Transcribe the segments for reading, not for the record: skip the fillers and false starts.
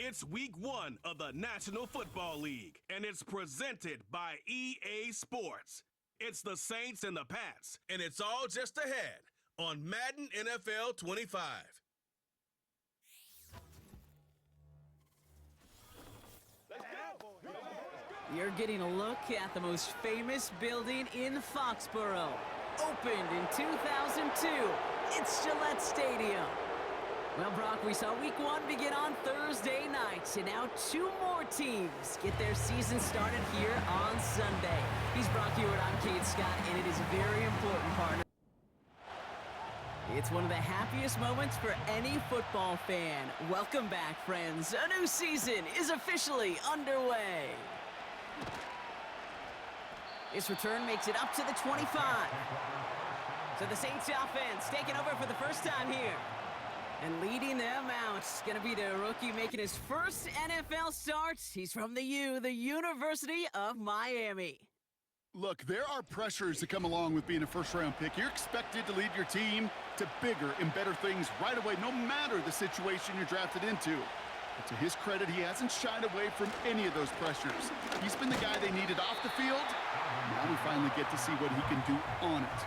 It's week 1 of the National Football League, and it's presented by EA Sports. It's the Saints and the Pats, and it's all just ahead on Madden NFL 25. You're getting a look at the most famous building in Foxborough. Opened in 2002, it's Gillette Stadium. Well, Brock, we saw week 1 begin on Thursday night, and now 2 more teams get their season started here on Sunday. He's Brock Ewart, I'm Kate Scott, and it is a very important part. It's one of the happiest moments for any football fan. Welcome back, friends. A new season is officially underway. This return makes it up to the 25. So the Saints offense taking over for the first time here. And leading them out is going to be the rookie making his first NFL start. He's from the U, the University of Miami. Look, there are pressures that come along with being a first-round pick. You're expected to lead your team to bigger and better things right away, no matter the situation you're drafted into. But to his credit, he hasn't shied away from any of those pressures. He's been the guy they needed off the field. Now we finally get to see what he can do on it.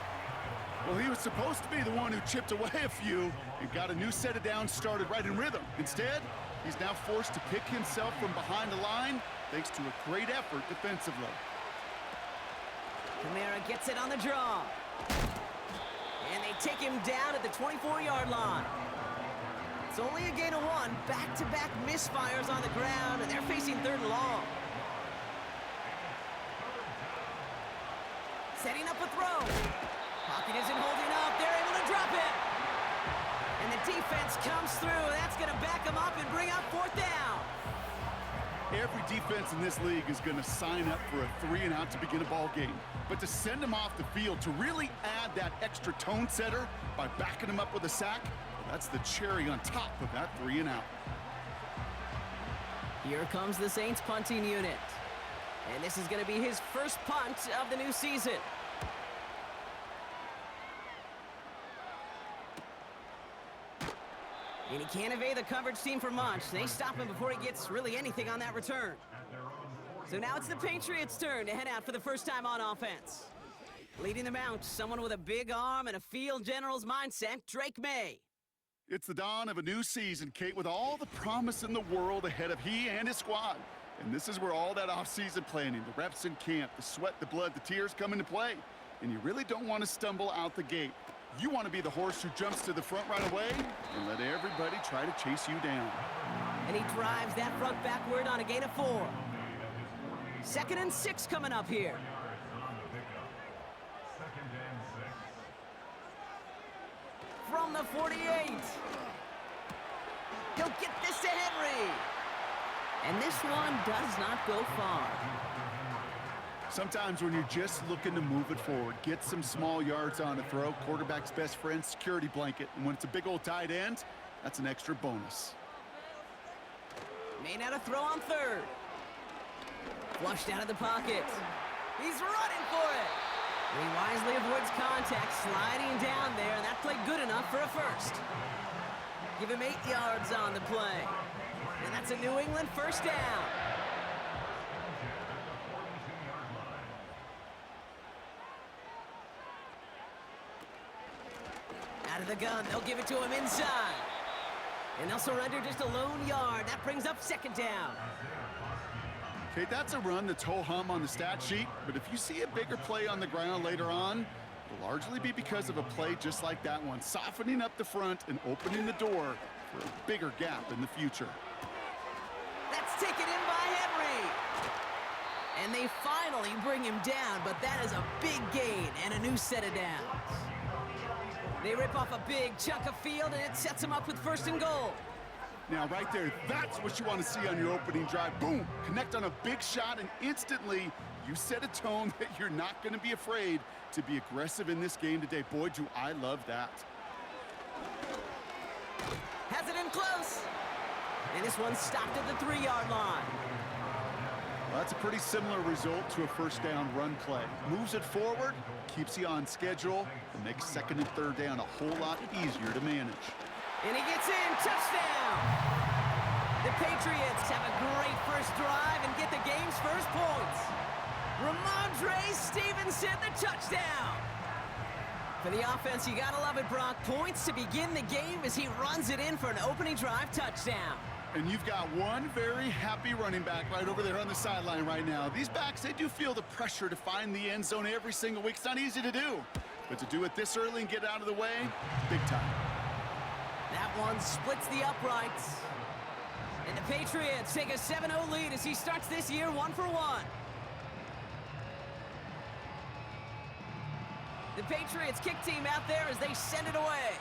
Well, he was supposed to be the one who chipped away a few and got a new set of downs started right in rhythm. Instead, he's now forced to pick himself from behind the line thanks to a great effort defensively. Kamara gets it on the draw. And they take him down at the 24-yard line. It's only a gain of 1. Back-to-back misfires on the ground, and they're facing 3rd and long. Setting up a throw. Pocket isn't holding up. They're able to drop it. And the defense comes through. That's going to back them up and bring up 4th down. Every defense in this league is going to sign up for a 3-and-out to begin a ball game. But to send them off the field, to really add that extra tone setter by backing them up with a sack, well, that's the cherry on top of that 3-and-out. Here comes the Saints punting unit. And this is going to be his first punt of the new season. And he can't evade the coverage team for much. They stop him before he gets really anything on that return. So now it's the Patriots' turn to head out for the first time on offense. Leading them out, someone with a big arm and a field general's mindset, Drake May. It's the dawn of a new season, Kate, with all the promise in the world ahead of he and his squad. And this is where all that off-season planning, the reps in camp, the sweat, the blood, the tears come into play. And you really don't want to stumble out the gate. You want to be the horse who jumps to the front right away and let everybody try to chase you down. And he drives that front backward on a gain of 4. 2nd and 6 coming up here. From the 48. He'll get this to Henry. And this one does not go far. Sometimes when you're just looking to move it forward, get some small yards on a throw, quarterback's best friend, security blanket. And when it's a big old tight end, that's an extra bonus. Made out a throw on 3rd. Flushed out of the pocket. He's running for it. He wisely avoids contact, sliding down there, and that played good enough for a first. Give him 8 yards on the play. And that's a New England first down. Out of the gun, they'll give it to him inside. And they'll surrender just a lone yard. That brings up 2nd down. Okay, that's a run that's ho-hum on the stat sheet, but if you see a bigger play on the ground later on, it'll largely be because of a play just like that one, softening up the front and opening the door for a bigger gap in the future. That's taken in by Henry. And they finally bring him down, but that is a big gain and a new set of downs. They rip off a big chunk of field, and it sets them up with 1st and goal. Now, right there, that's what you want to see on your opening drive. Boom! Connect on a big shot, and instantly you set a tone that you're not going to be afraid to be aggressive in this game today. Boy, do I love that. Has it in close. And this one stopped at the 3-yard line. Well, that's a pretty similar result to a first down run play. Moves it forward, keeps you on schedule, and makes 2nd and 3rd down a whole lot easier to manage. And he gets in, touchdown! The Patriots have a great first drive and get the game's first points. Ramondre Stevenson, the touchdown. For the offense, you gotta love it, Brock. Points to begin the game as he runs it in for an opening drive touchdown. And you've got one very happy running back right over there on the sideline right now. These backs, they do feel the pressure to find the end zone every single week. It's not easy to do. But to do it this early and get out of the way, big time. That one splits the uprights. And the Patriots take a 7-0 lead as he starts this year 1-for-1. The Patriots kick team out there as they send it away.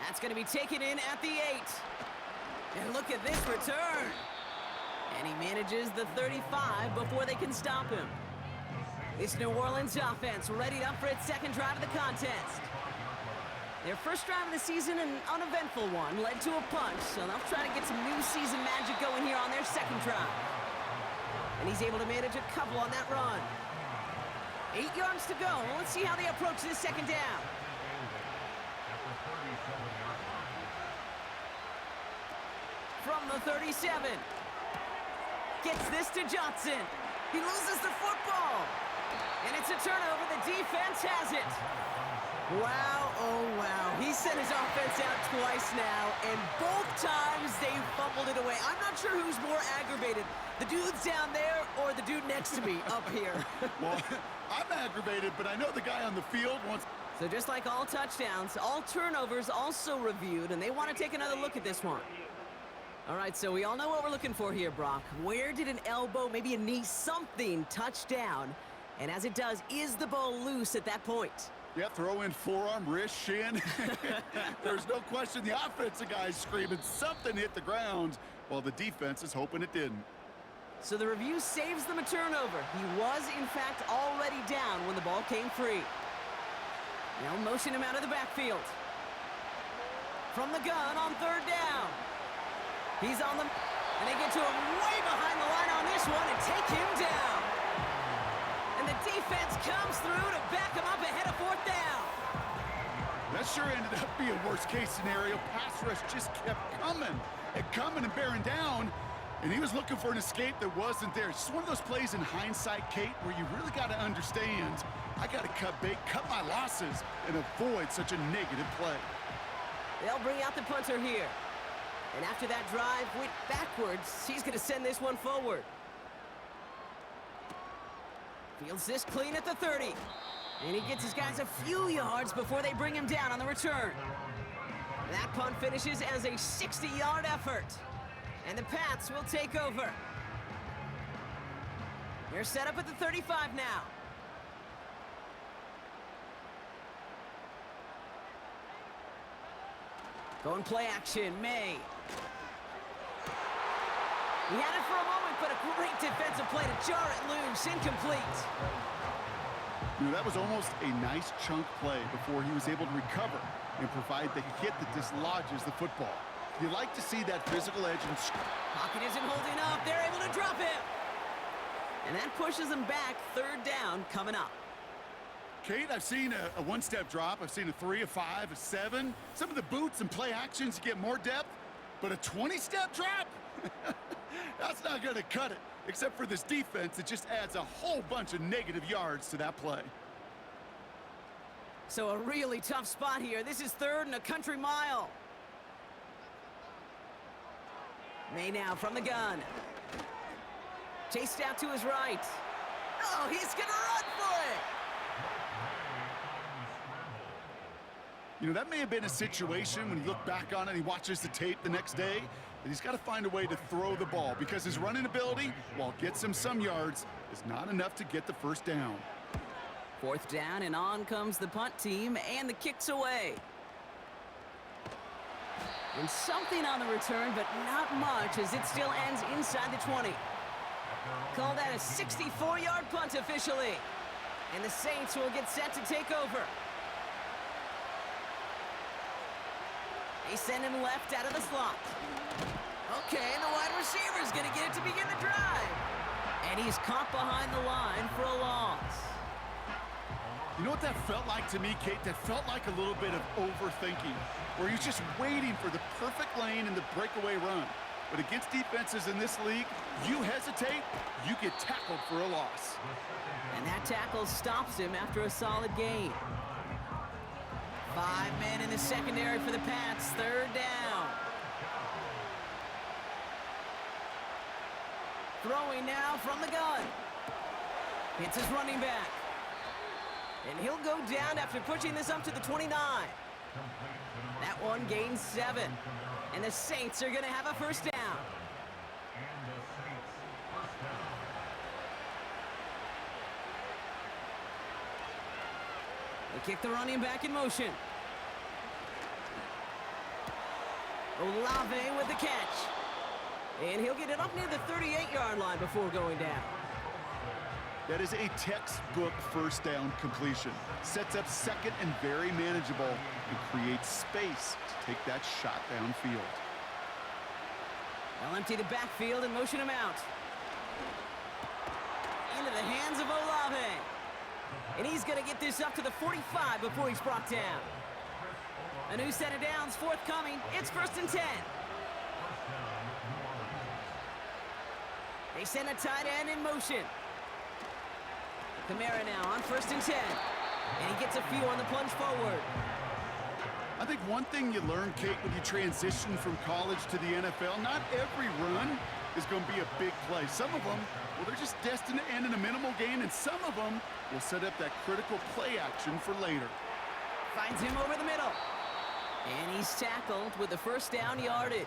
That's going to be taken in at the 8. And look at this return. And he manages the 35 before they can stop him. This New Orleans offense readied up for its second drive of the contest. Their first drive of the season, an uneventful one, led to a punch, so they'll try to get some new season magic going here on their second drive. And he's able to manage a couple on that run. 8 yards to go. Let's see how they approach this second down. From the 37. Gets this to Johnson. He loses the football. And it's a turnover. The defense has it. Wow, oh wow. He sent his offense out twice now, and both times they fumbled it away. I'm not sure who's more aggravated, the dudes down there or the dude next to me up here. Well, I'm aggravated, but I know the guy on the field wants... So just like all touchdowns, all turnovers also reviewed, and they want to take another look at this one. All right, so we all know what we're looking for here, Brock. Where did an elbow, maybe a knee, something touch down? And as it does, is the ball loose at that point? Yeah, throw in forearm, wrist, shin. There's no question the offensive guy's screaming something hit the ground while the defense is hoping it didn't. So the review saves them a turnover. He was, in fact, already down when the ball came free. Now motion him out of the backfield. From the gun on third down. He's on them, and they get to him way behind the line on this one and take him down. And the defense comes through to back him up ahead of fourth down. That sure ended up being worst-case scenario. Pass rush just kept coming and bearing down, and he was looking for an escape that wasn't there. It's just one of those plays in hindsight, Kate, where you really got to understand, I got to cut bait, cut my losses, and avoid such a negative play. They'll bring out the punter here. And after that drive went backwards, he's going to send this one forward. Fields this clean at the 30. And he gets his guys a few yards before they bring him down on the return. That punt finishes as a 60-yard effort. And the Pats will take over. They're set up at the 35 now. Going play action, May. He had it for a moment, but a great defensive play to jar it loose. Incomplete. You know, that was almost a nice chunk play before he was able to recover and provide the hit that dislodges the football. You like to see that physical edge and... Pocket isn't holding up. They're able to drop him. And that pushes them back. Third down coming up. Kate, I've seen a one-step drop. I've seen a 3, a 5, a 7. Some of the boots and play actions get more depth, but a 20-step drop? That's not going to cut it, except for this defense that just adds a whole bunch of negative yards to that play. So a really tough spot here. This is third and a country mile. May now from the gun. Chased out to his right. Oh, he's going to run for it. You know, that may have been a situation when you look back on it and he watches the tape the next day, that he's got to find a way to throw the ball because his running ability, while it gets him some yards, is not enough to get the first down. Fourth down, and on comes the punt team, and the kick's away. And something on the return, but not much, as it still ends inside the 20. Call that a 64-yard punt officially. And the Saints will get set to take over. They send him left out of the slot. Okay, and the wide receiver's going to get it to begin the drive. And he's caught behind the line for a loss. You know what that felt like to me, Kate? That felt like a little bit of overthinking, where he's just waiting for the perfect lane and the breakaway run. But against defenses in this league, you hesitate, you get tackled for a loss. And that tackle stops him after a solid gain. 5 men in the secondary for the Pats, third down. Throwing now from the gun. Hits his running back. And he'll go down after pushing this up to the 29. That one gains 7. And the Saints are going to have a first down. They kick the running back in motion. Olave with the catch. And he'll get it up near the 38-yard line before going down. That is a textbook first down completion. Sets up second and very manageable and creates space to take that shot downfield. They'll empty the backfield and motion him out. Into the hands of Olave. And he's going to get this up to the 45 before he's brought down. A new set of downs forthcoming. It's 1st and 10. They send a tight end in motion. Kamara now on 1st and 10. And he gets a few on the plunge forward. I think one thing you learn, Kate, when you transition from college to the NFL, not every run is going to be a big play. Some of them, well, they're just destined to end in a minimal gain, and some of them will set up that critical play action for later. Finds him over the middle. And he's tackled with the first down yardage.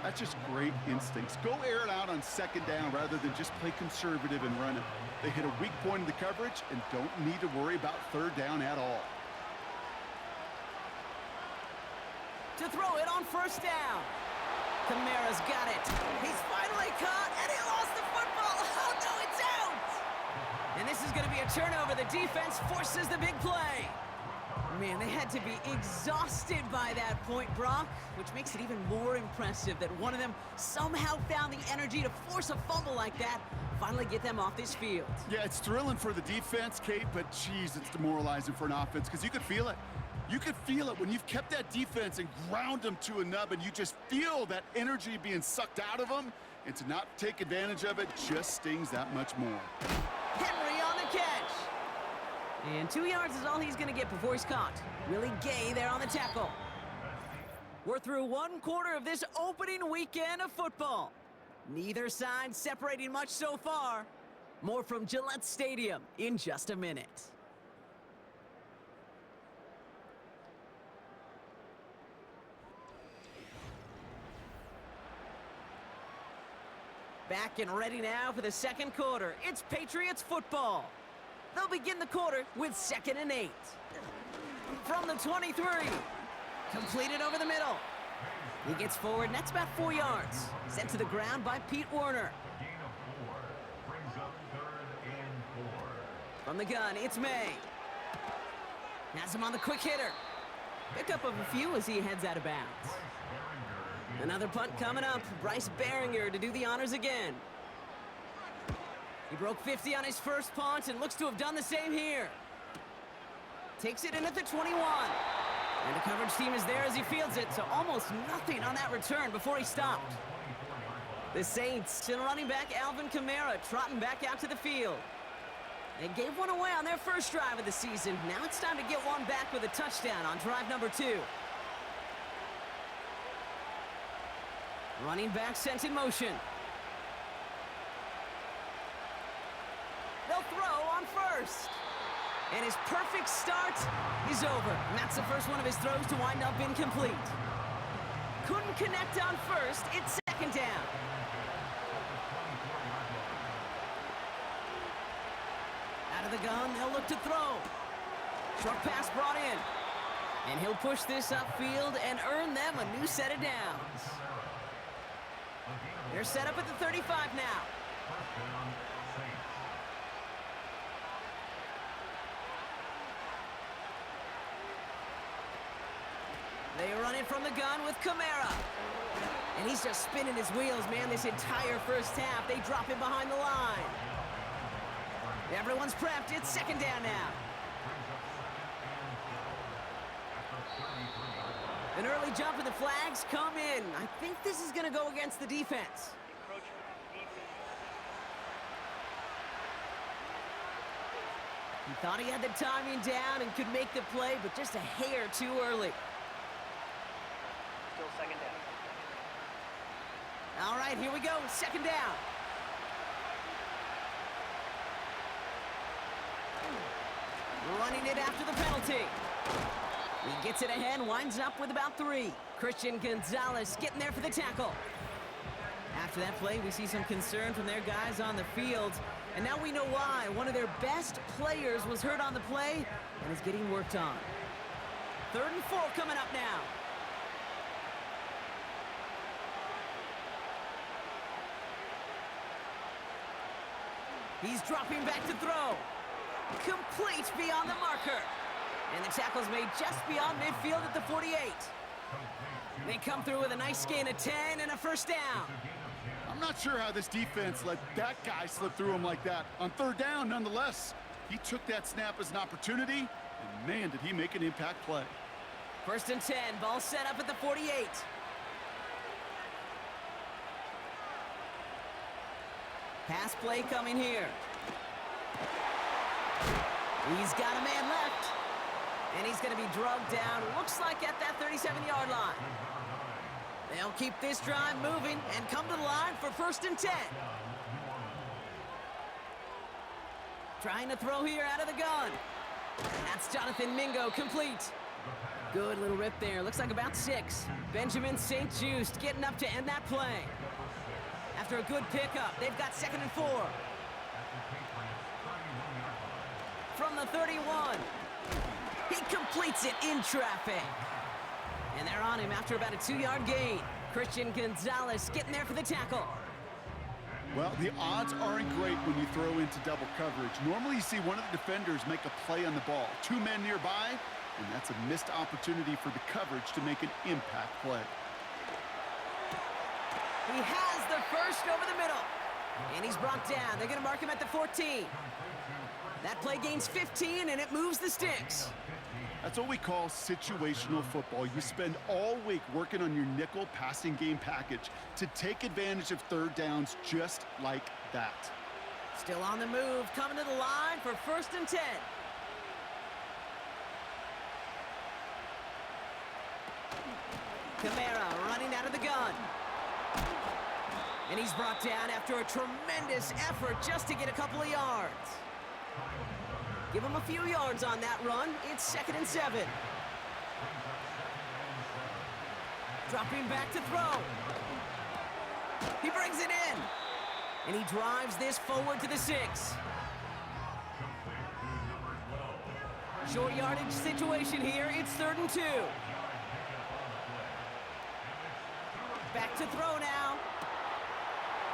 That's just great instincts. Go air it out on second down rather than just play conservative and run it. They hit a weak point in the coverage and don't need to worry about third down at all. To throw it on first down. Kamara's got it. He's finally caught, and he lost the football. Oh, no, it's out! And this is going to be a turnover. The defense forces the big play. Man, they had to be exhausted by that point, Brock, which makes it even more impressive that one of them somehow found the energy to force a fumble like that, finally get them off this field. Yeah, it's thrilling for the defense, Kate, but geez, it's demoralizing for an offense because you could feel it. You could feel it when you've kept that defense and ground them to a nub, and you just feel that energy being sucked out of them, and to not take advantage of it just stings that much more. Henry on the catch. And 2 yards is all he's going to get before he's caught. Willie Gay there on the tackle. We're through 1 quarter of this opening weekend of football. Neither side separating much so far. More from Gillette Stadium in just a minute. Back and ready now for the second quarter. It's Patriots football. They'll begin the quarter with 2nd and 8. From the 23. Completed over the middle. He gets forward, and that's about 4 yards. Sent to the ground by Pete Werner. From the gun, it's May. Has him on the quick hitter. Pickup of a few as he heads out of bounds. Another punt coming up. Bryce Behringer to do the honors again. He broke 50 on his first punt and looks to have done the same here. Takes it in at the 21. And the coverage team is there as he fields it, so almost nothing on that return before he stopped. The Saints and running back Alvin Kamara trotting back out to the field. They gave one away on their first drive of the season. Now it's time to get one back with a touchdown on drive number 2. Running back sent in motion. They'll throw on first. And his perfect start is over. And that's the first one of his throws to wind up incomplete. Couldn't connect on first. It's 2nd down. Out of the gun, they'll look to throw. Short pass brought in. And he'll push this upfield and earn them a new set of downs. They're set up at the 35 now. They run it from the gun with Kamara. And he's just spinning his wheels, man, this entire first half. They drop him behind the line. Everyone's prepped. It's second down now. An early jump and the flags come in. I think this is going to go against the defense. He thought he had the timing down and could make the play, but just a hair too early. Still second down. All right, here we go. Second down. Running it after the penalty. He gets it ahead, winds up with about 3. Christian Gonzalez getting there for the tackle. After that play, we see some concern from their guys on the field. And now we know why. One of their best players was hurt on the play and is getting worked on. 3rd and 4 coming up now. He's dropping back to throw. Complete beyond the marker. And the tackle's made just beyond midfield at the 48. They come through with a nice gain of 10 and a first down. I'm not sure how this defense let that guy slip through him like that. On 3rd down, nonetheless, he took that snap as an opportunity, and man, did he make an impact play. 1st and 10, ball set up at the 48. Pass play coming here. He's got a man left. And he's going to be drugged down, looks like at that 37-yard line. They'll keep this drive moving and come to the line for 1st and 10. Trying to throw here out of the gun. That's Jonathan Mingo, complete. Good little rip there, looks like about 6. Benjamin St. Just getting up to end that play. After a good pickup, they've got 2nd and 4. From the 31. He completes it in traffic. And they're on him after about a 2-yard gain. Christian Gonzalez getting there for the tackle. Well, the odds aren't great when you throw into double coverage. Normally you see one of the defenders make a play on the ball. 2 men nearby, and that's a missed opportunity for the coverage to make an impact play. He has the first over the middle. And he's brought down. They're going to mark him at the 14. That play gains 15, and it moves the sticks. That's what we call situational football. You spend all week working on your nickel passing game package to take advantage of 3rd downs just like that. Still on the move, coming to the line for 1st and 10. Kamara running out of the gun. And he's brought down after a tremendous effort just to get a couple of yards. Give him a few yards on that run. It's 2nd and 7. Dropping back to throw. He brings it in. And he drives this forward to the 6. Short yardage situation here. It's 3rd and 2. Back to throw now.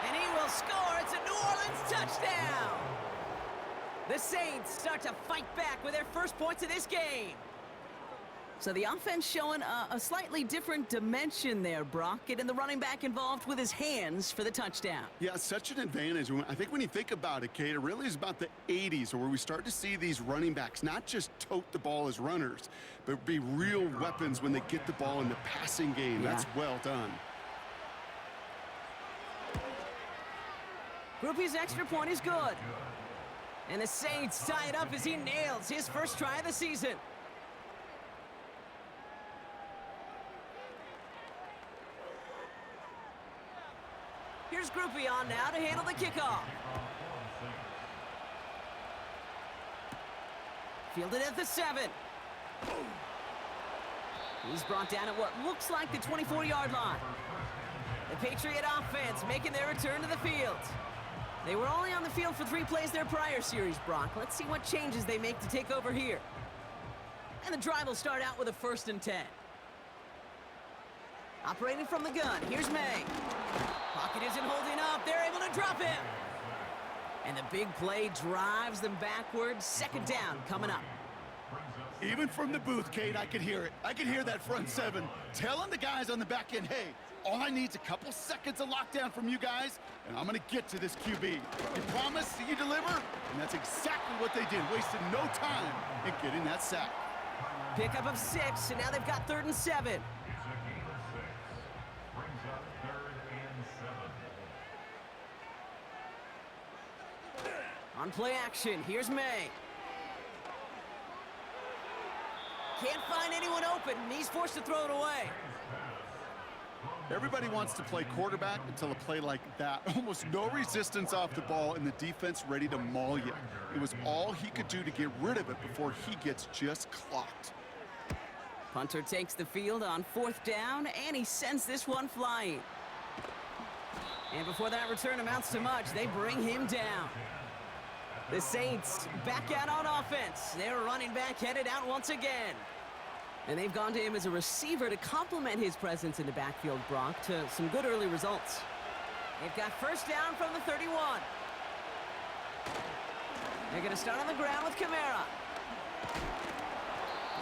And he will score. It's a New Orleans touchdown. The Saints start to fight back with their first points of this game. So the offense showing a slightly different dimension there, Brock. Getting the running back involved with his hands for the touchdown. Yeah, such an advantage. I think when you think about it, Kate, it really is about the 80s where we start to see these running backs not just tote the ball as runners, but be real weapons when they get the ball in the passing game. Yeah. That's well done. Groupie's extra point is good. And the Saints tie it up as he nails his first try of the season. Here's Groupie on now to handle the kickoff. Fielded at the 7. He's brought down at what looks like the 24-yard line. The Patriot offense making their return to the field. They were only on the field for 3 plays their prior series, Brock. Let's see what changes they make to take over here. And the drive will start out with a 1st and 10. Operating from the gun, here's May. Pocket isn't holding up. They're able to drop him. And the big play drives them backwards. 2nd down coming up. Even from the booth, Kate, I could hear it. I could hear that front seven telling the guys on the back end, hey, all I need is a couple seconds of lockdown from you guys, and I'm going to get to this QB. You promise, you deliver, and that's exactly what they did, wasting no time in getting that sack. Pickup of 6, and now they've got 3rd and 7. On play action, here's May. Can't find anyone open, and he's forced to throw it away. Everybody wants to play quarterback until a play like that. Almost no resistance off the ball and the defense ready to maul you. It was all he could do to get rid of it before he gets just clocked. Punter takes the field on 4th down, and he sends this one flying. And before that return amounts to much, they bring him down. The Saints back out on offense. Their running back headed out once again. And they've gone to him as a receiver to complement his presence in the backfield, Brock, to some good early results. They've got 1st down from the 31. They're going to start on the ground with Kamara.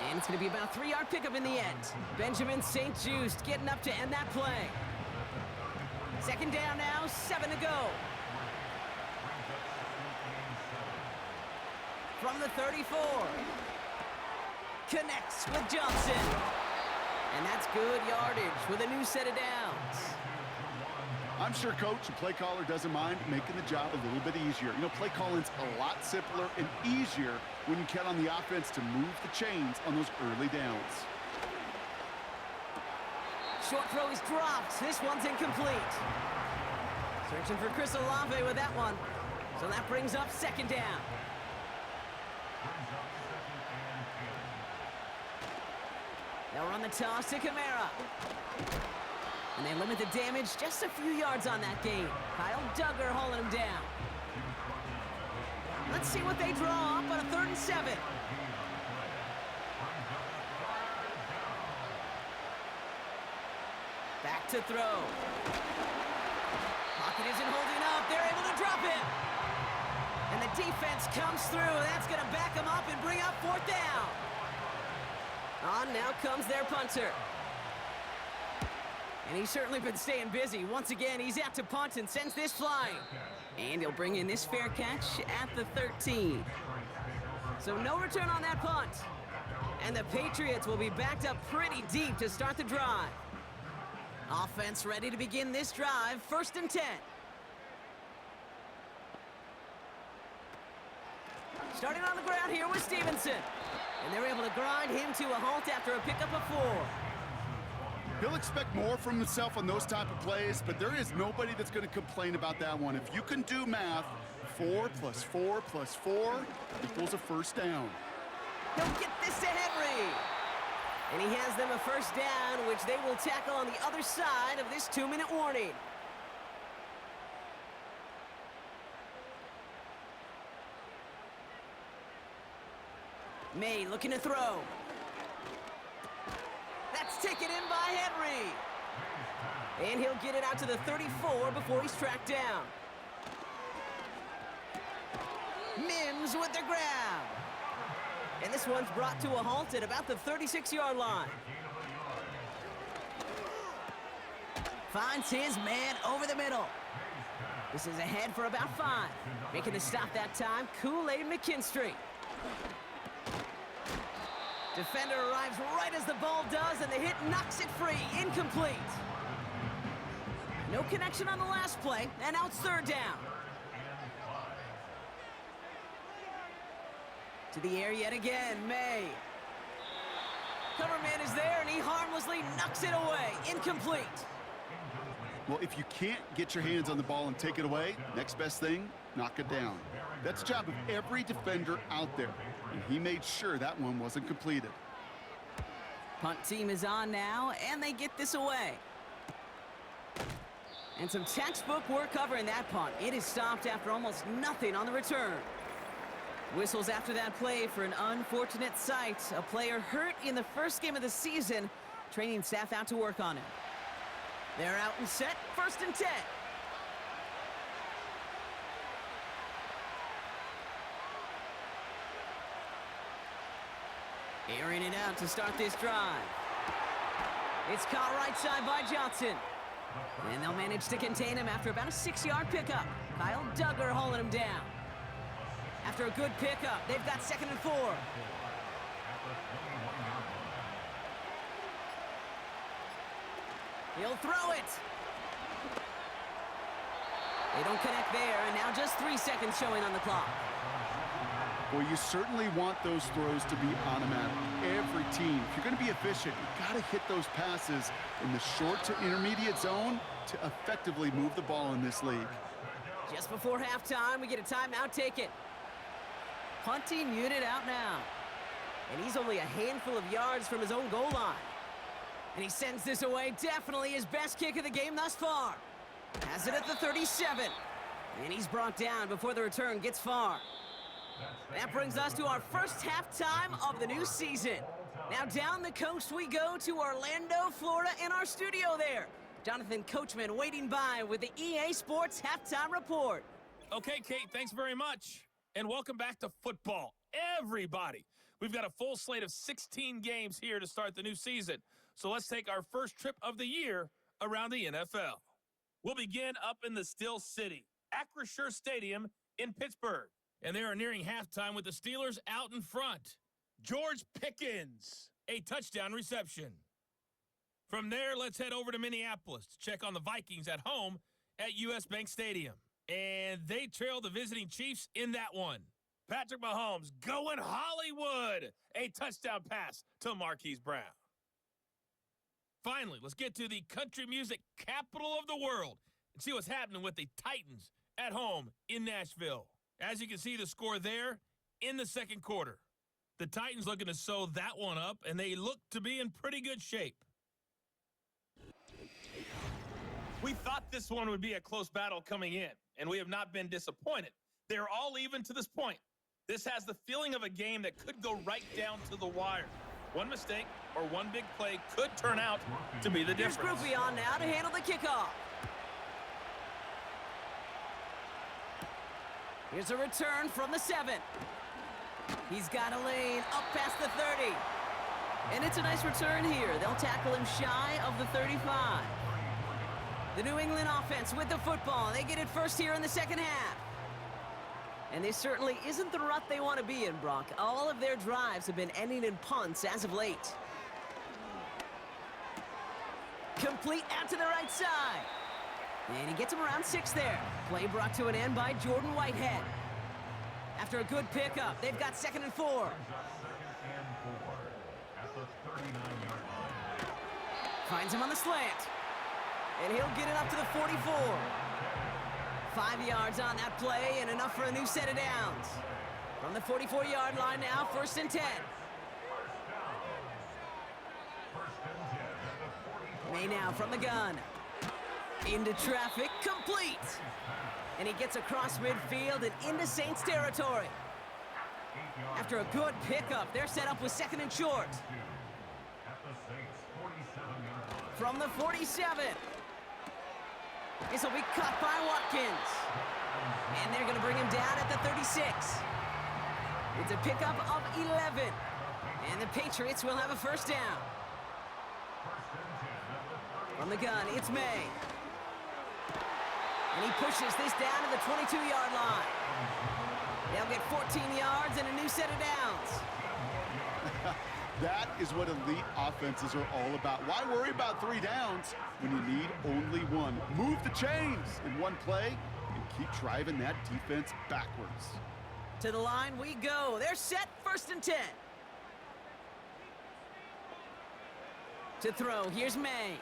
And it's going to be about a 3-yard pickup in the end. Benjamin St-Juste getting up to end that play. 2nd down now, 7 to go. From the 34. Connects with Johnson. And that's good yardage with a new set of downs. I'm sure coach and play caller doesn't mind making the job a little bit easier. You know, play calling's a lot simpler and easier when you count on the offense to move the chains on those early downs. Short throw is dropped. This one's incomplete. Searching for Chris Olave with that one. So that brings up 2nd down. They'll run the toss to Kamara. And they limit the damage just a few yards on that gain. Kyle Duggar hauling him down. Let's see what they draw up on a 3rd and 7. Back to throw. Pocket isn't holding up. They're able to drop it. And the defense comes through. That's going to back them up and bring up 4th down. On now comes their punter. And he's certainly been staying busy. Once again, he's out to punt and sends this flying. And he'll bring in this fair catch at the 13. So no return on that punt. And the Patriots will be backed up pretty deep to start the drive. Offense ready to begin this drive, 1st and 10. Starting on the ground here with Stevenson. And they're able to grind him to a halt after a pickup of 4. He'll expect more from himself on those type of plays, but there is nobody that's going to complain about that one. If you can do math, 4 plus 4 plus 4 equals a 1st down. He'll get this to Henry. And he has them a 1st down, which they will tackle on the other side of this 2-minute warning. May looking to throw. That's taken in by Henry. And he'll get it out to the 34 before he's tracked down. Mims with the grab. And this one's brought to a halt at about the 36-yard line. Finds his man over the middle. This is ahead for about 5. Making the stop that time, Kool-Aid McKinstry. Defender arrives right as the ball does, and the hit knocks it free. Incomplete. No connection on the last play, and now it's 3rd down. To the air yet again, May. Coverman is there, and he harmlessly knocks it away. Incomplete. Well, if you can't get your hands on the ball and take it away, next best thing, knock it down. That's the job of every defender out there, and he made sure that one wasn't completed. Punt team is on now, and they get this away. And some textbook work covering that punt. It is stopped after almost nothing on the return. Whistles after that play for an unfortunate sight. A player hurt in the first game of the season. Training staff out to work on him. They're out and set, 1st and 10. Airing it out to start this drive. It's caught right side by Johnson. And they'll manage to contain him after about a 6-yard pickup. Kyle Duggar hauling him down. After a good pickup, they've got 2nd and 4. He'll throw it. They don't connect there, and now just 3 seconds showing on the clock. Well, you certainly want those throws to be automatic. Every team, if you're going to be efficient, you got to hit those passes in the short to intermediate zone to effectively move the ball in this league. Just before halftime, we get a timeout taken. Punting unit out now. And he's only a handful of yards from his own goal line. And he sends this away, definitely his best kick of the game thus far. Has it at the 37. And he's brought down before the return gets far. That brings us to our first halftime of the new season. Now down the coast we go to Orlando, Florida, in our studio there. Jonathan Coachman waiting by with the EA Sports Halftime Report. Okay, Kate, thanks very much. And welcome back to football, everybody. We've got a full slate of 16 games here to start the new season. So let's take our first trip of the year around the NFL. We'll begin up in the Steel City, Acrisure Stadium in Pittsburgh. And they are nearing halftime with the Steelers out in front. George Pickens, a touchdown reception. From there, let's head over to Minneapolis to check on the Vikings at home at US Bank Stadium. And they trail the visiting Chiefs in that one. Patrick Mahomes going Hollywood. A touchdown pass to Marquise Brown. Finally, let's get to the country music capital of the world and see what's happening with the Titans at home in Nashville. As you can see the score there in the second quarter. The Titans looking to sew that one up, and they look to be in pretty good shape. We thought this one would be a close battle coming in, and we have not been disappointed. They're all even to this point. This has the feeling of a game that could go right down to the wire. One mistake or one big play could turn out to be the difference. Here's Groupie on now to handle the kickoff. Here's a return from the 7. He's got a lane up past the 30. And it's a nice return here. They'll tackle him shy of the 35. The New England offense with the football. They get it first here in the second half. And this certainly isn't the rut they want to be in, Brock. All of their drives have been ending in punts as of late. Complete out to the right side. And he gets him around 6 there. Play brought to an end by Jordan Whitehead. After a good pickup, they've got 2nd and 4. Finds him on the slant. And he'll get it up to the 44. 5 yards on that play and enough for a new set of downs. From the 44-yard line now, 1st and 10. May now from the gun. Into traffic, complete. And he gets across midfield and into Saints territory. After a good pickup, they're set up with 2nd and short. From the 47. This will be caught by Watkins. And they're going to bring him down at the 36. It's a pickup of 11. And the Patriots will have a 1st down. From the gun, it's May. And he pushes this down to the 22-yard line. They'll get 14 yards and a new set of downs. That is what elite offenses are all about. Why worry about 3 downs when you need only 1? Move the chains in one play and keep driving that defense backwards. To the line we go. They're set, 1st and 10. To throw, here's May.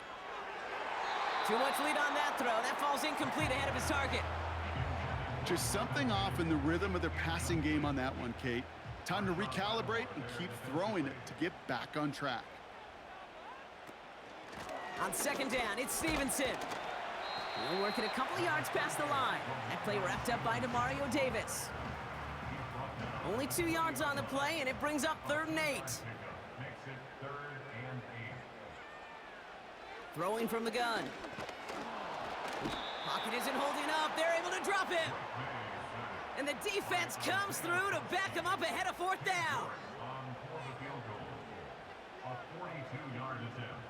Too much lead on that throw. That falls incomplete ahead of his target. Just something off in the rhythm of their passing game on that one, Kate. Time to recalibrate and keep throwing it to get back on track. On 2nd down, it's Stevenson. He'll work it a couple of yards past the line. That play wrapped up by Demario Davis. Only 2 yards on the play, and it brings up 3rd and 8. Throwing from the gun. Pocket isn't holding up. They're able to drop him. And the defense comes through to back him up ahead of 4th down. 42-yard attempt.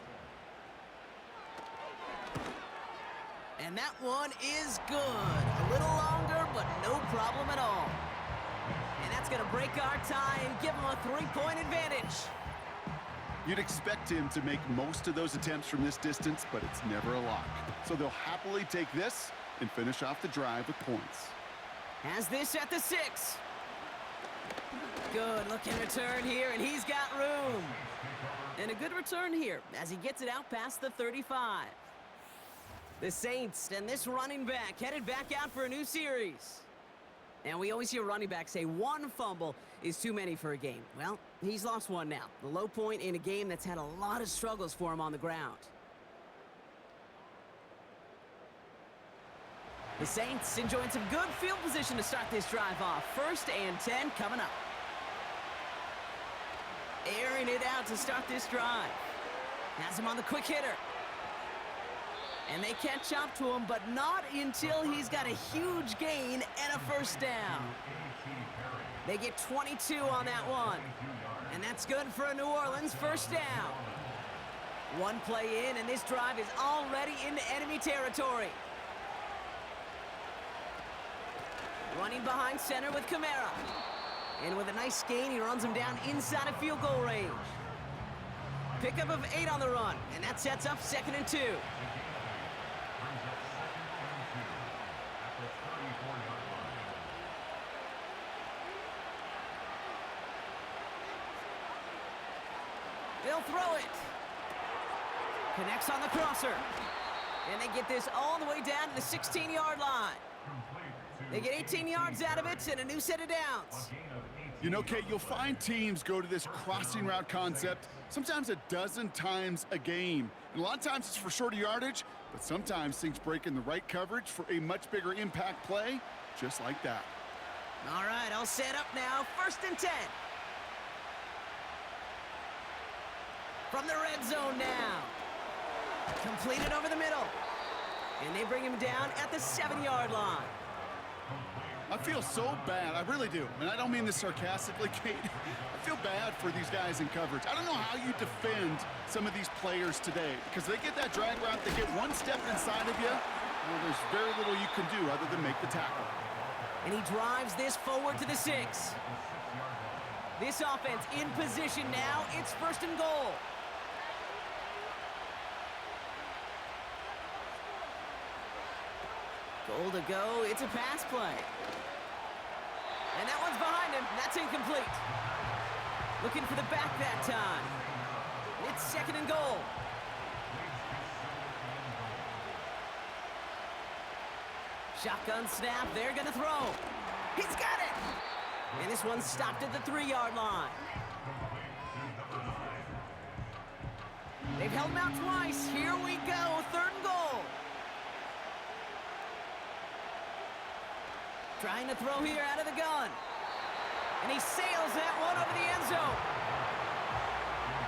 And that one is good. A little longer, but no problem at all. And that's going to break our tie and give them a 3-point advantage. You'd expect him to make most of those attempts from this distance, but it's never a lock. So they'll happily take this and finish off the drive with points. Has this at the 6. Good looking return here, and he's got room. And a good return here as he gets it out past the 35. The Saints and this running back headed back out for a new series. And we always hear running backs say one fumble is too many for a game. Well, he's lost one now. The low point in a game that's had a lot of struggles for him on the ground. The Saints enjoying some good field position to start this drive off. 1st and 10 coming up. Airing it out to start this drive. Has him on the quick hitter. And they catch up to him, but not until he's got a huge gain and a 1st down. They get 22 on that one. And that's good for a New Orleans 1st down. One play in, and this drive is already into enemy territory. Running behind center with Kamara. And with a nice gain, he runs him down inside of field goal range. Pickup of 8 on the run, and that sets up 2nd and 2. They'll throw it. Connects on the crosser. And they get this all the way down to the 16-yard line. They get 18 yards out of it and a new set of downs. You know, Kate, you'll find teams go to this crossing route concept sometimes a dozen times a game. And a lot of times it's for shorter yardage, but sometimes things break in the right coverage for a much bigger impact play, just like that. All right, all set up now. 1st and 10. From the red zone now. Completed over the middle. And they bring him down at the 7-yard line. I feel so bad, I really do. And I don't mean this sarcastically, Kate. I feel bad for these guys in coverage. I don't know how you defend some of these players today, because they get that drag route, they get one step inside of you, well, there's very little you can do other than make the tackle. And he drives this forward to the 6. This offense in position now. It's 1st and goal. Goal to go. It's a pass play. And that one's behind him. That's incomplete. Looking for the back that time. It's 2nd and goal. Shotgun snap. They're going to throw. He's got it. And this one's stopped at the 3-yard line. They've held him out twice. Here we go. 3rd and goal. Trying to throw here out of the gun. And he sails that one over the end zone.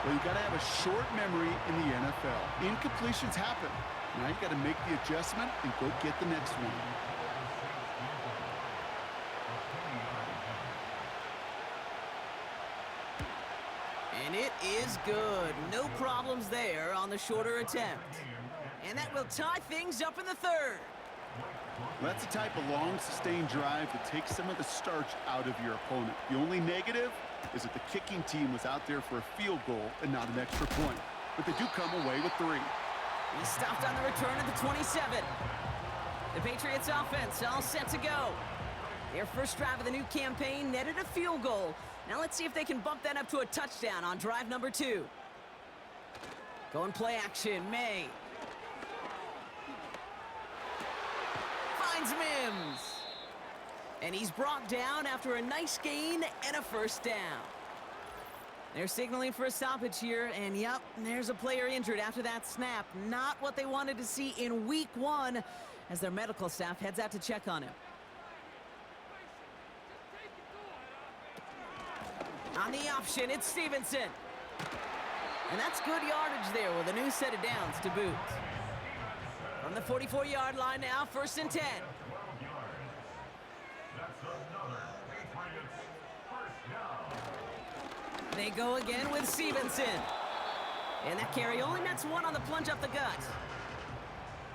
Well, you got to have a short memory in the NFL. Incompletions happen. Now you got to make the adjustment and go get the next one. And it is good. No problems there on the shorter attempt. And that will tie things up in the 3rd. That's the type of long, sustained drive that takes some of the starch out of your opponent. The only negative is that the kicking team was out there for a field goal and not an extra point. But they do come away with 3. He stopped on the return at the 27. The Patriots offense all set to go. Their first drive of the new campaign netted a field goal. Now let's see if they can bump that up to a touchdown on drive number 2. Going play action, May. Finds Mims. And he's brought down after a nice gain and a 1st down. They're signaling for a stoppage here, and yep, there's a player injured after that snap. Not what they wanted to see in week 1 as their medical staff heads out to check on him. On the option, it's Stevenson. And that's good yardage there with a new set of downs to boot. From the 44-yard line now, 1st and 10. They go again with Stevenson. And that carry only nets one on the plunge up the gut.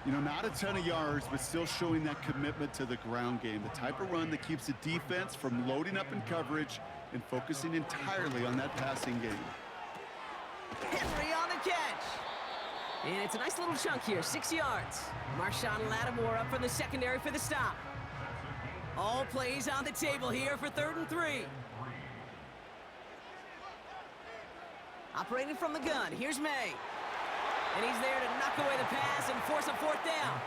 You know, not a ton of yards, but still showing that commitment to the ground game. The type of run that keeps the defense from loading up in coverage and focusing entirely on that passing game. Henry on the catch. And it's a nice little chunk here, 6 yards. Marshawn Lattimore up from the secondary for the stop. All plays on the table here for 3rd and 3. Operating from the gun, here's May. And he's there to knock away the pass and force a 4th down.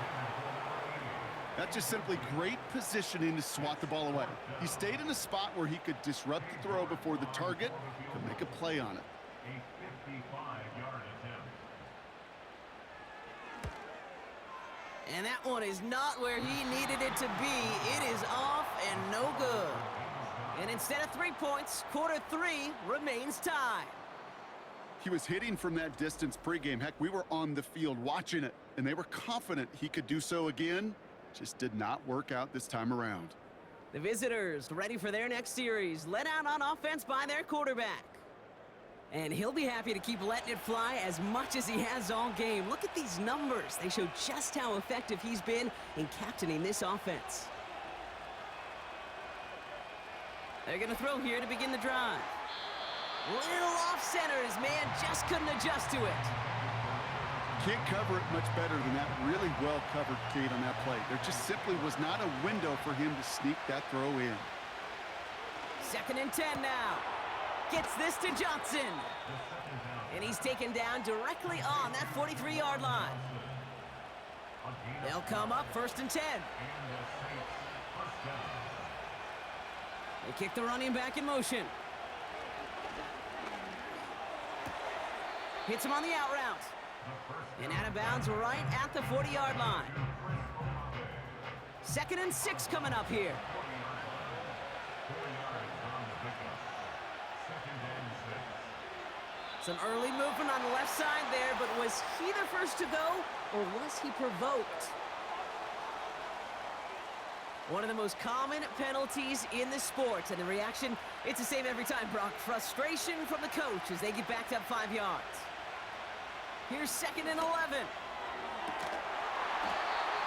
That's just simply great positioning to swat the ball away. He stayed in a spot where he could disrupt the throw before the target could make a play on it. And that one is not where he needed it to be. It is off and no good. And instead of 3 points, quarter 3 remains tied. He was hitting from that distance pregame. Heck, we were on the field watching it, and they were confident he could do so again. Just did not work out this time around. The visitors ready for their next series, led out on offense by their quarterback. And he'll be happy to keep letting it fly as much as he has all game. Look at these numbers. They show just how effective he's been in captaining this offense. They're going to throw here to begin the drive. Little off center. His man just couldn't adjust to it. Can't cover it much better than that. Really well covered, Kate, on that play. There just simply was not a window for him to sneak that throw in. 2nd and 10 now. Gets this to Johnson. And he's taken down directly on that 43-yard line. They'll come up 1st and 10. They kick the running back in motion. Hits him on the out route. And out of bounds right at the 40-yard line. 2nd and 6 coming up here. Some early movement on the left side there, but was he the first to go, or was he provoked? One of the most common penalties in the sport, and the reaction, it's the same every time, Brock. Frustration from the coach as they get backed up 5 yards. Here's 2nd and 11.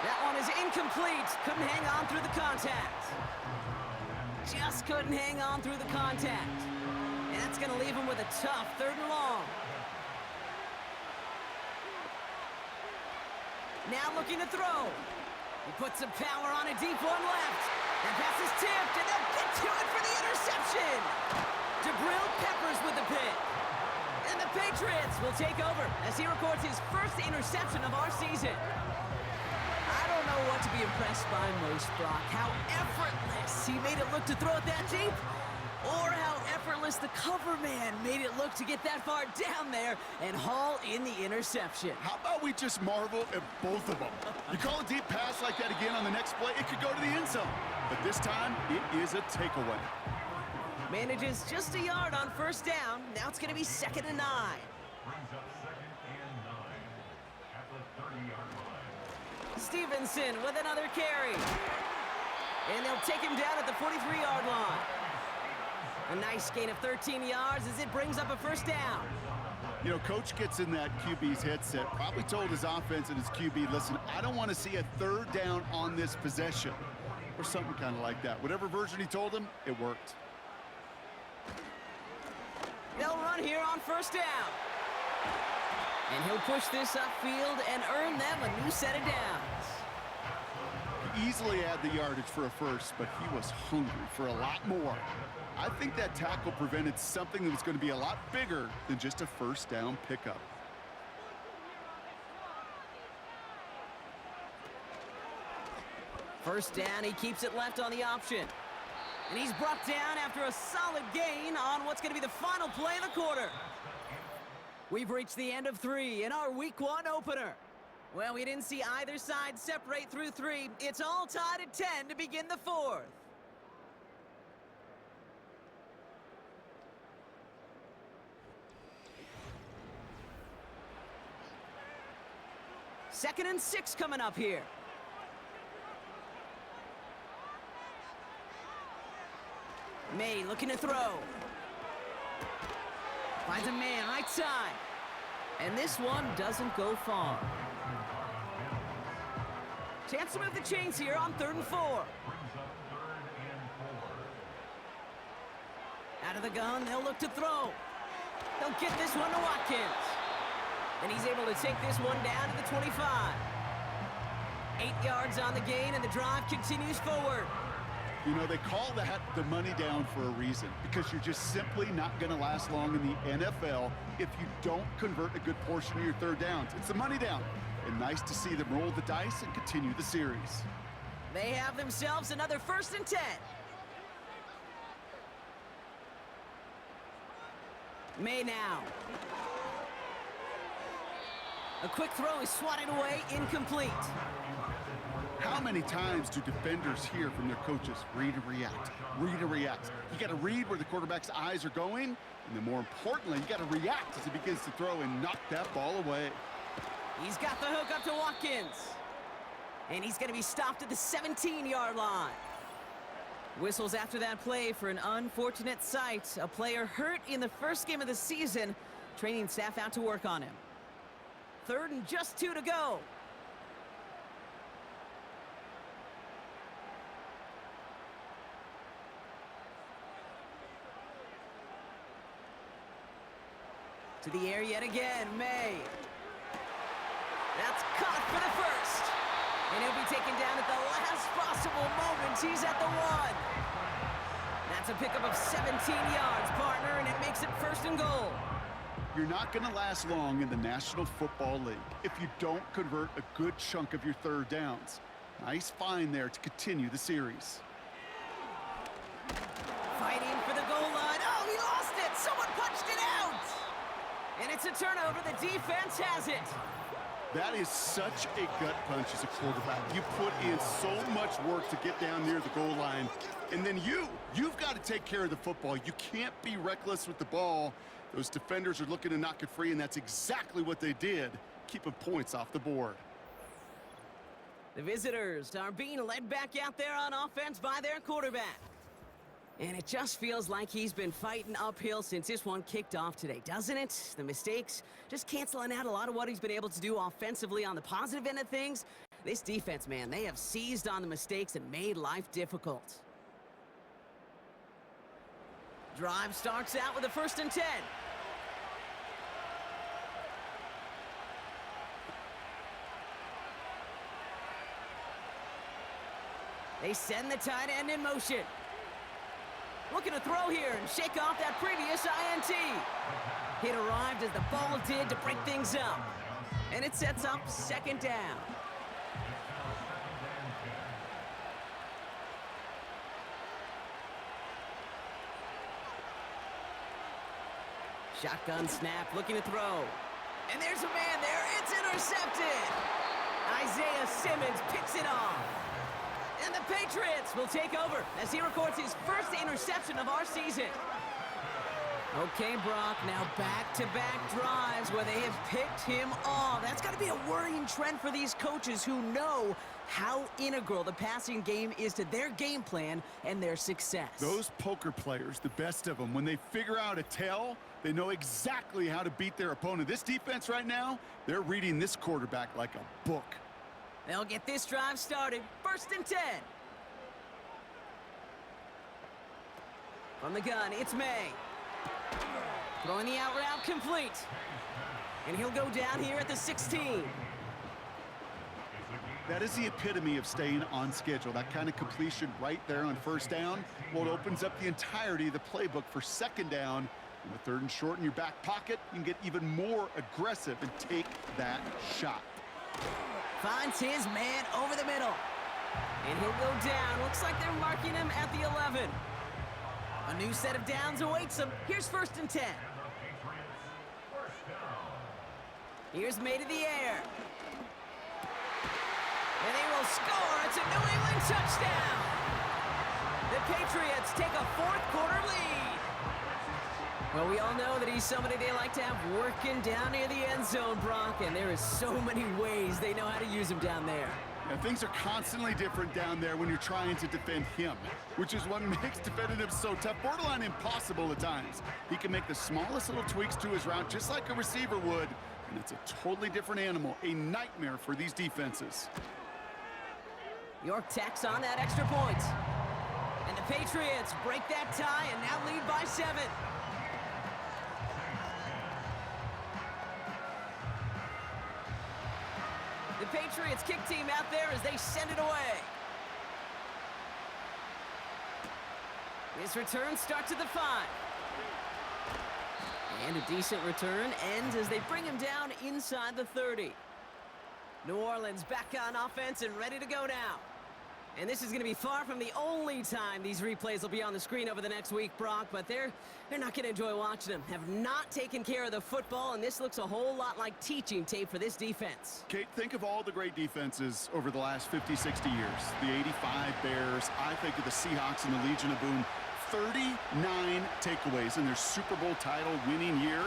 That one is incomplete. Couldn't hang on through the contact. Just couldn't hang on through the contact. And that's going to leave him with a tough 3rd and long. Now looking to throw. He puts some power on a deep one left. That pass is tipped, and they'll get to it for the interception. Jabril Peppers with the pick. And the Patriots will take over as he records his first interception of our season. I don't know what to be impressed by most, Brock. How effortless he made it look to throw it that deep, or how effortless the cover man made it look to get that far down there and haul in the interception. How about we just marvel at both of them? You call a deep pass like that again on the next play, it could go to the end zone. But this time, it is a takeaway. Manages just a yard on 1st down. Now it's going to be 2nd and 9. Stevenson with another carry. And they'll take him down at the 43-yard line. A nice gain of 13 yards as it brings up a 1st down. You know, coach gets in that QB's headset, probably told his offense and his QB, listen, I don't want to see a 3rd down on this possession. Or something kind of like that. Whatever version he told him, it worked. They'll run here on 1st down. And he'll push this upfield and earn them a new set of downs. He easily had the yardage for a first, but he was hungry for a lot more. I think that tackle prevented something that was going to be a lot bigger than just a 1st down pickup. First down, he keeps it left on the option. And he's brought down after a solid gain on what's going to be the final play of the quarter. We've reached the end of 3 in our Week 1 opener. Well, we didn't see either side separate through 3. It's all tied at 10 to begin the 4th. Second and 6 coming up here. May looking to throw. Finds a man right side. And this one doesn't go far. Chance to move the chains here on 3rd and 4. Out of the gun, they'll look to throw. They'll get this one to Watkins. And he's able to take this one down to the 25. 8 yards on the gain, and the drive continues forward. You know, they call that the money down for a reason, because you're just simply not going to last long in the NFL if you don't convert a good portion of your 3rd downs. It's the money down. And nice to see them roll the dice and continue the series. They have themselves another 1st and 10. May now. A quick throw is swatted away, incomplete. How many times do defenders hear from their coaches, read and react, read and react? You got to read where the quarterback's eyes are going, and then more importantly, you got to react as he begins to throw and knock that ball away. He's got the hook up to Watkins. And he's going to be stopped at the 17-yard line. Whistles after that play for an unfortunate sight. A player hurt in the first game of the season. Training staff out to work on him. 3rd and just 2 to go. To the air yet again, May. That's caught for the 1st. And he'll be taken down at the last possible moment. He's at the 1. That's a pickup of 17 yards, partner, and it makes it 1st and goal. You're not going to last long in the National Football League if you don't convert a good chunk of your 3rd downs. Nice find there to continue the series. Fighting for the goal line. Oh, he lost it. Someone punched it out. And it's a turnover. The defense has it. That is such a gut punch as a quarterback. You put in so much work to get down near the goal line, and then you've got to take care of the football. You can't be reckless with the ball. Those defenders are looking to knock it free, and that's exactly what they did, keeping points off the board. The visitors are being led back out there on offense by their quarterback. And it just feels like he's been fighting uphill since this one kicked off today, doesn't it? The mistakes just canceling out a lot of what he's been able to do offensively on the positive end of things. This defense, man, they have seized on the mistakes and made life difficult. Drive starts out with a 1st and 10. They send the tight end in motion. Looking to throw here and shake off that previous INT. It arrived as the ball did to break things up. And it sets up 2nd down. Shotgun snap, looking to throw. And there's a man there. It's intercepted. Isaiah Simmons picks it off. And the Patriots will take over as he records his 1st interception of our season. Okay, Brock, now back-to-back drives where they have picked him off. That's got to be a worrying trend for these coaches who know how integral the passing game is to their game plan and their success. Those poker players, the best of them, when they figure out a tell, they know exactly how to beat their opponent. This defense right now, they're reading this quarterback like a book. They'll get this drive started. 1st and 10. From the gun, it's May. Throwing the out route complete. And he'll go down here at the 16. That is the epitome of staying on schedule. That kind of completion right there on 1st down. Well, it opens up the entirety of the playbook for 2nd down. And with 3rd and short in your back pocket, you can get even more aggressive and take that shot. Finds his man over the middle. And he'll go down. Looks like they're marking him at the 11. A new set of downs awaits him. Here's 1st and 10. Here's May to the air. And they will score. It's a New England touchdown. The Patriots take a 4th quarter lead. Well, we all know that he's somebody they like to have working down near the end zone, Brock, and there is so many ways they know how to use him down there. And things are constantly different down there when you're trying to defend him, which is what makes defending him so tough, borderline impossible at times. He can make the smallest little tweaks to his route just like a receiver would, And it's a totally different animal, a nightmare for these defenses. York tacks on that extra point. And the Patriots break that tie and now lead by 7. The Patriots kick team out there as they send it away. This return starts at the 5. And a decent return ends as they bring him down inside the 30. New Orleans back on offense and ready to go now. And this is going to be far from the only time these replays will be on the screen over the next week, Brock, but they're not going to enjoy watching them. Have not taken care of the football, and this looks a whole lot like teaching tape for this defense. Kate, think of all the great defenses over the last 50, 60 years. The 85 Bears, I think of the Seahawks and the Legion of Boom. 39 takeaways in their Super Bowl title winning year.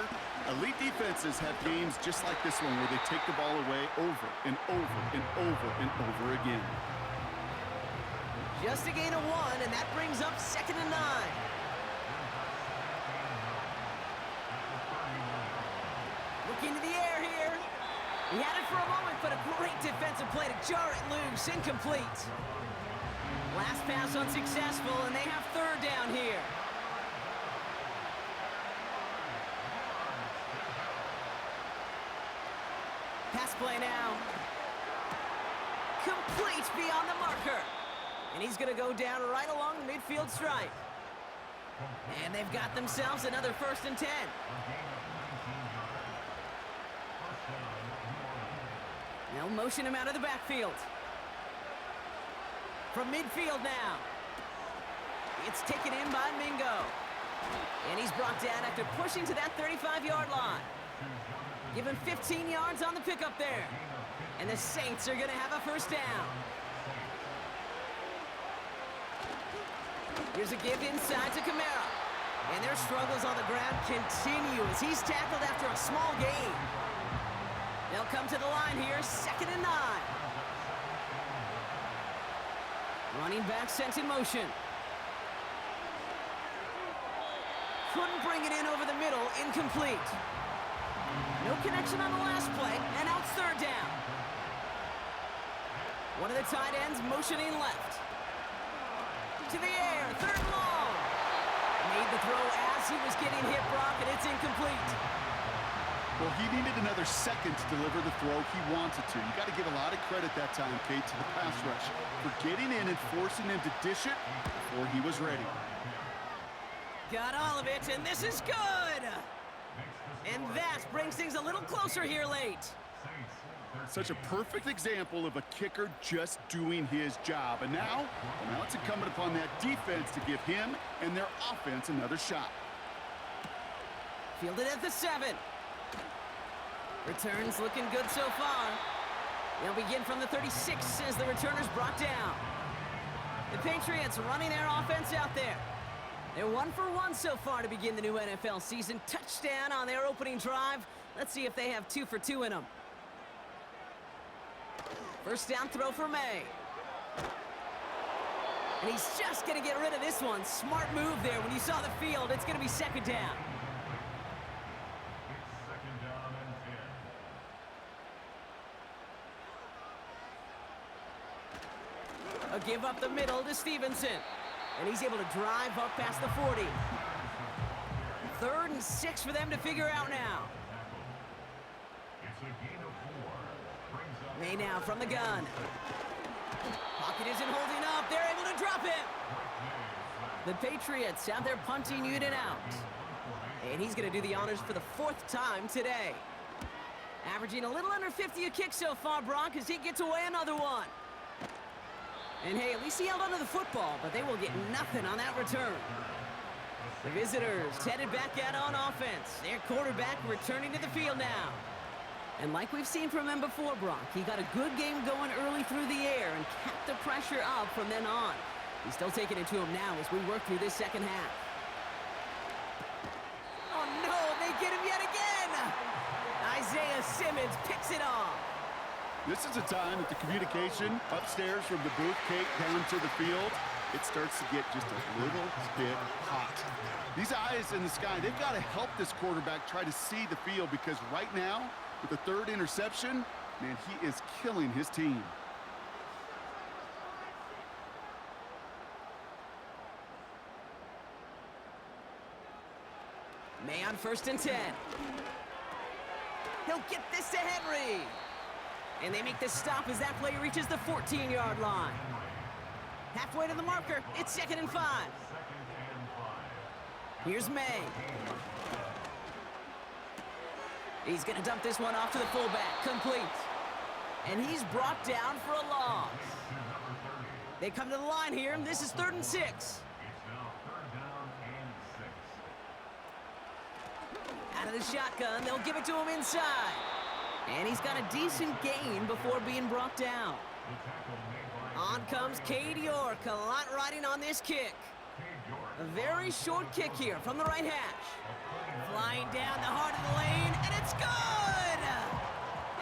Elite defenses have games just like this one where they take the ball away over and over and over and over again. Just a gain of 1, and that brings up 2nd and 9. Look into the air here. He had it for a moment, but a great defensive play to jar it loose. Incomplete. Last pass unsuccessful, and they have 3rd down here. Pass play now. Complete beyond the marker. And he's going to go down right along the midfield stripe. And they've got themselves another 1st and 10. They'll motion him out of the backfield. From midfield now. It's taken in by Mingo. And he's brought down after pushing to that 35-yard line. Give him 15 yards on the pickup there. And the Saints are going to have a 1st down. Here's a give inside to Kamara. And their struggles on the ground continue as he's tackled after a small gain. They'll come to the line here, 2nd and 9. Running back sent in motion. Couldn't bring it in over the middle, incomplete. No connection on the last play, and now it's 3rd down. One of the tight ends motioning left. To the air, 3rd and long. Made the throw as he was getting hit, Brock, and it's incomplete. Well, he needed another second to deliver the throw he wanted to. You got to give a lot of credit that time, Kate, to the pass rush for getting in and forcing him to dish it before he was ready. Got all of it, and this is good. And that brings things a little closer here late. Such a perfect example of a kicker just doing his job. And now it's incumbent upon that defense to give him and their offense another shot. Fielded at the 7. Returns looking good so far. They'll begin from the 36 as the returner's brought down. The Patriots running their offense out there. They're 1 for 1 so far to begin the new NFL season. Touchdown on their opening drive. Let's see if they have 2 for 2 in them. 1st down throw for May. And he's just going to get rid of this one. Smart move there. When you saw the field, it's going to be 2nd down. A give up the middle to Stevenson. And he's able to drive up past the 40. 3rd and 6 for them to figure out now. May now from the gun. Pocket isn't holding up. They're able to drop him. The Patriots have their punting unit out. And he's going to do the honors for the 4th time today. Averaging a little under 50 a kick so far, Brock, as he gets away another one. And hey, at least he held onto the football, but they will get nothing on that return. The visitors headed back out on offense. Their quarterback returning to the field now. And like we've seen from him before, Brock, he got a good game going early through the air and kept the pressure up from then on. He's still taking it to him now as we work through this 2nd half. Oh no, they get him yet again! Isaiah Simmons picks it off. This is a time that the communication upstairs from the booth, Kate, down to the field, it starts to get just a little bit hot. These eyes in the sky, they've got to help this quarterback try to see the field, because right now, with the third interception, man, he is killing his team. May on 1st and 10. He'll get this to Henry. And they make the stop as that play reaches the 14-yard line. Halfway to the marker, it's 2nd and 5. Here's May. He's going to dump this one off to the fullback, complete. And he's brought down for a loss. They come to the line here, and this is 3rd and 6. Out of the shotgun, they'll give it to him inside. And he's got a decent gain before being brought down. On comes Cade York, a lot riding on this kick. A very short kick here from the right hash. Flying down the heart of the lane, and it's good!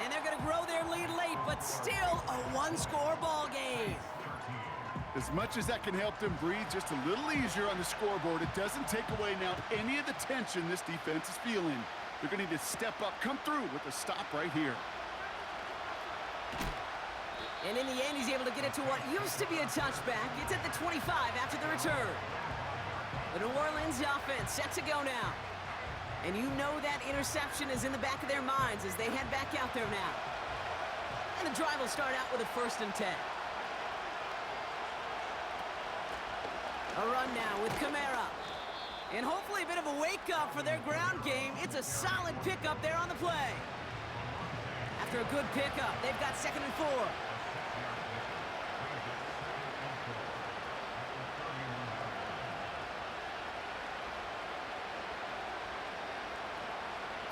And they're going to grow their lead late, but still a one-score ball game. As much as that can help them breathe just a little easier on the scoreboard, it doesn't take away now any of the tension this defense is feeling. They're going to need to step up, come through with a stop right here. And in the end, he's able to get it to what used to be a touchback. It's at the 25 after the return. The New Orleans offense set to go now. And you know that interception is in the back of their minds as they head back out there now. And the drive will start out with a 1st and 10. A run now with Kamara. And hopefully a bit of a wake-up for their ground game. It's a solid pickup there on the play. After a good pickup, they've got 2nd and 4.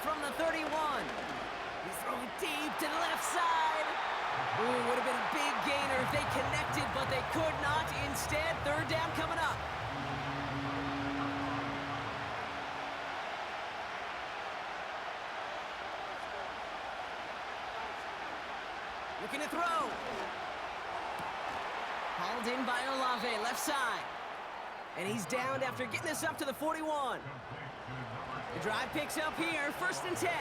From the 31. He's throwing deep to the left side. Ooh, would have been a big gainer if they connected, but they could not. Instead, 3rd down coming up. Looking to throw. Hauled in by Olave, left side. And he's downed after getting this up to the 41. The drive picks up here, 1st and 10.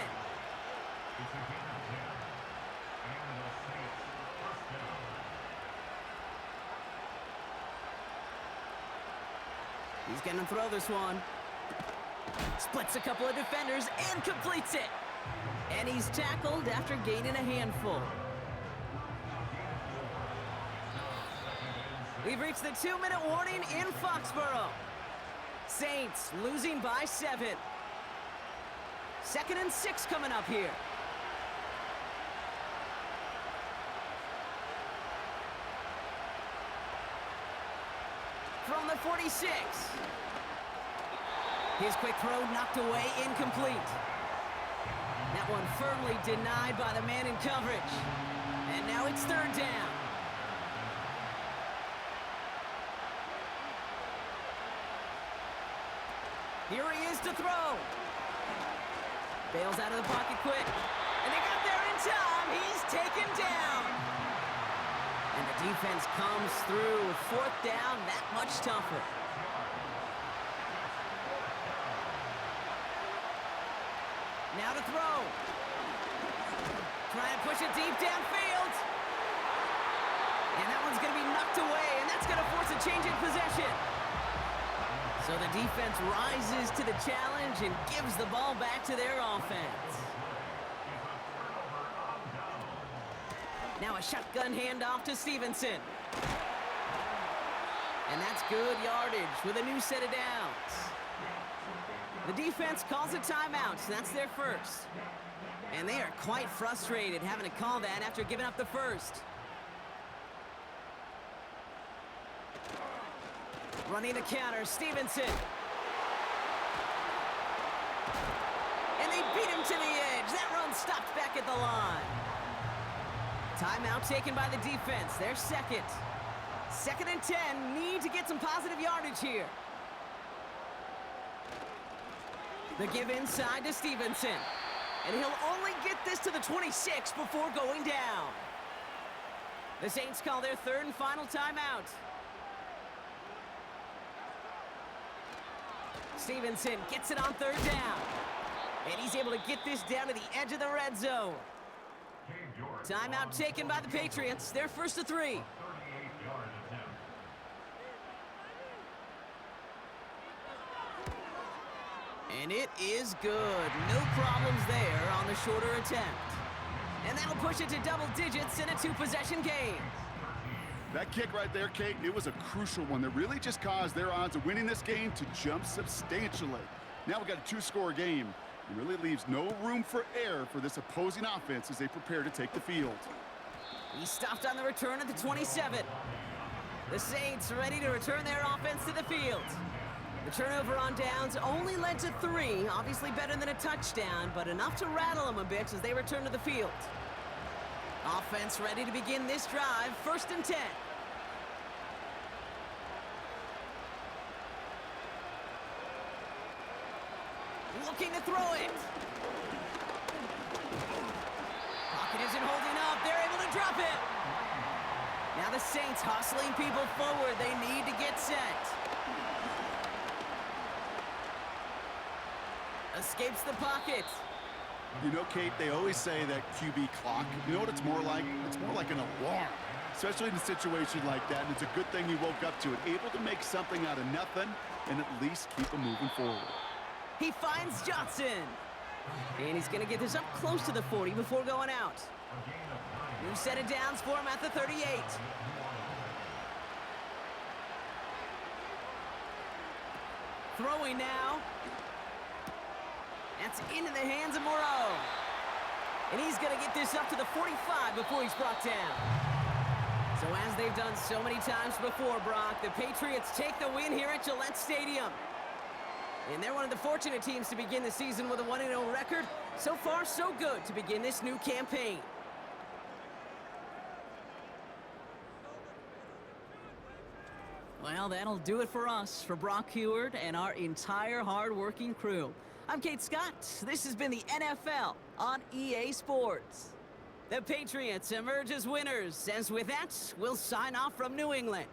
He's going to throw this one. Splits a couple of defenders and completes it. And he's tackled after gaining a handful. We've reached the 2-minute warning in Foxborough. Saints losing by 7. 2nd and 6 coming up here. From the 46. His quick throw knocked away, incomplete. That one firmly denied by the man in coverage. And now it's 3rd down. Here he is to throw. Bails out of the pocket quick. And they got there in time. He's taken down. And the defense comes through. 4th down, that much tougher. Now to throw. Try and push it deep downfield. And that one's going to be knocked away, and that's going to force a change in possession. So the defense rises to the challenge and gives the ball back to their offense. Now a shotgun handoff to Stevenson. And that's good yardage with a new set of downs. The defense calls a timeout. That's their first. And they are quite frustrated having to call that after giving up the first. Running the counter, Stevenson. And they beat him to the edge. That run stopped back at the line. Timeout taken by the defense. Their 2nd. 2nd and 10. Need to get some positive yardage here. The give inside to Stevenson. And he'll only get this to the 26 before going down. The Saints call their third and final timeout. Stevenson gets it on third down. And he's able to get this down to the edge of the red zone. Timeout taken by the Patriots. They're first to 3. And it is good. No problems there on the shorter attempt. And that'll push it to double digits in a 2-possession game. That kick right there, Kate, it was a crucial one that really just caused their odds of winning this game to jump substantially. Now we've got a 2-score game. It really leaves no room for error for this opposing offense as they prepare to take the field. He stopped on the return at the 27. The Saints ready to return their offense to the field. The turnover on downs only led to 3, obviously better than a touchdown, but enough to rattle them a bit as they return to the field. Offense ready to begin this drive, 1st and 10. Looking to throw it. Pocket isn't holding up. They're able to drop it. Now the Saints hustling people forward. They need to get set. Escapes the pocket. You know, Kate, they always say that QB clock, you know what it's more like? It's more like an alarm, especially in a situation like that. And it's a good thing you woke up to it, able to make something out of nothing and at least keep them moving forward. He finds Johnson. And he's going to get this up close to the 40 before going out. New set of downs for him at the 38. Throwing now. That's into the hands of Moreau. And he's going to get this up to the 45 before he's brought down. So as they've done so many times before, Brock, the Patriots take the win here at Gillette Stadium. And they're one of the fortunate teams to begin the season with a 1-0 record. So far, so good to begin this new campaign. Well, that'll do it for us, for Brock Heward and our entire hard-working crew. I'm Kate Scott. This has been the NFL on EA Sports. The Patriots emerge as winners, as with that, we'll sign off from New England.